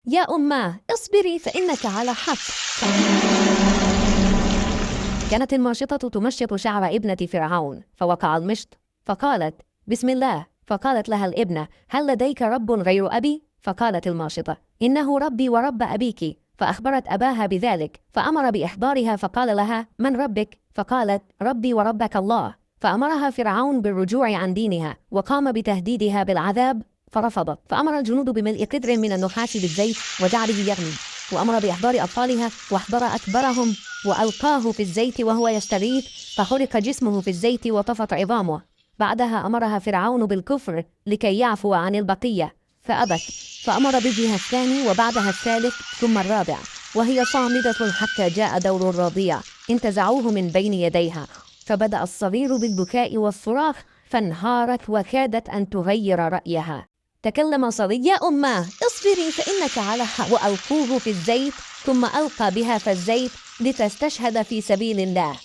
يا أماه اصبري فإنك على حق. كانت الماشطة تمشط شعر ابنة فرعون فوقع المشط، فقالت بسم الله. فقالت لها الابنة هل لديك رب غير أبي؟ فقالت الماشطة إنه ربي ورب أبيك. فأخبرت أباها بذلك فأمر بإحضارها فقال لها من ربك؟ فقالت ربي وربك الله. فأمرها فرعون بالرجوع عن دينها وقام بتهديدها بالعذاب فرفضت. فأمر الجنود بملء قدر من النحاس بالزيت وجعله يغلي، وأمر بإحضار أطفالها واحضر أكبرهم وألقاه في الزيت وهو يستغيث فحرق جسمه في الزيت وطفت عظامه. بعدها أمرها فرعون بالكفر لكي يعفو عن البقية فأبت، فأمر بها الثاني وبعدها الثالث ثم الرابع، وهي صامدة حتى جاء دور الرضيع انتزعوه من بين يديها، فبدأ الصغير بالبكاء والصراخ فانهارت وكادت أن تغير رأيها. تكلم صبي يا أماه اصبري فإنك على حق. وألقوه في الزيت ثم ألقى بها في الزيت لتستشهد في سبيل الله.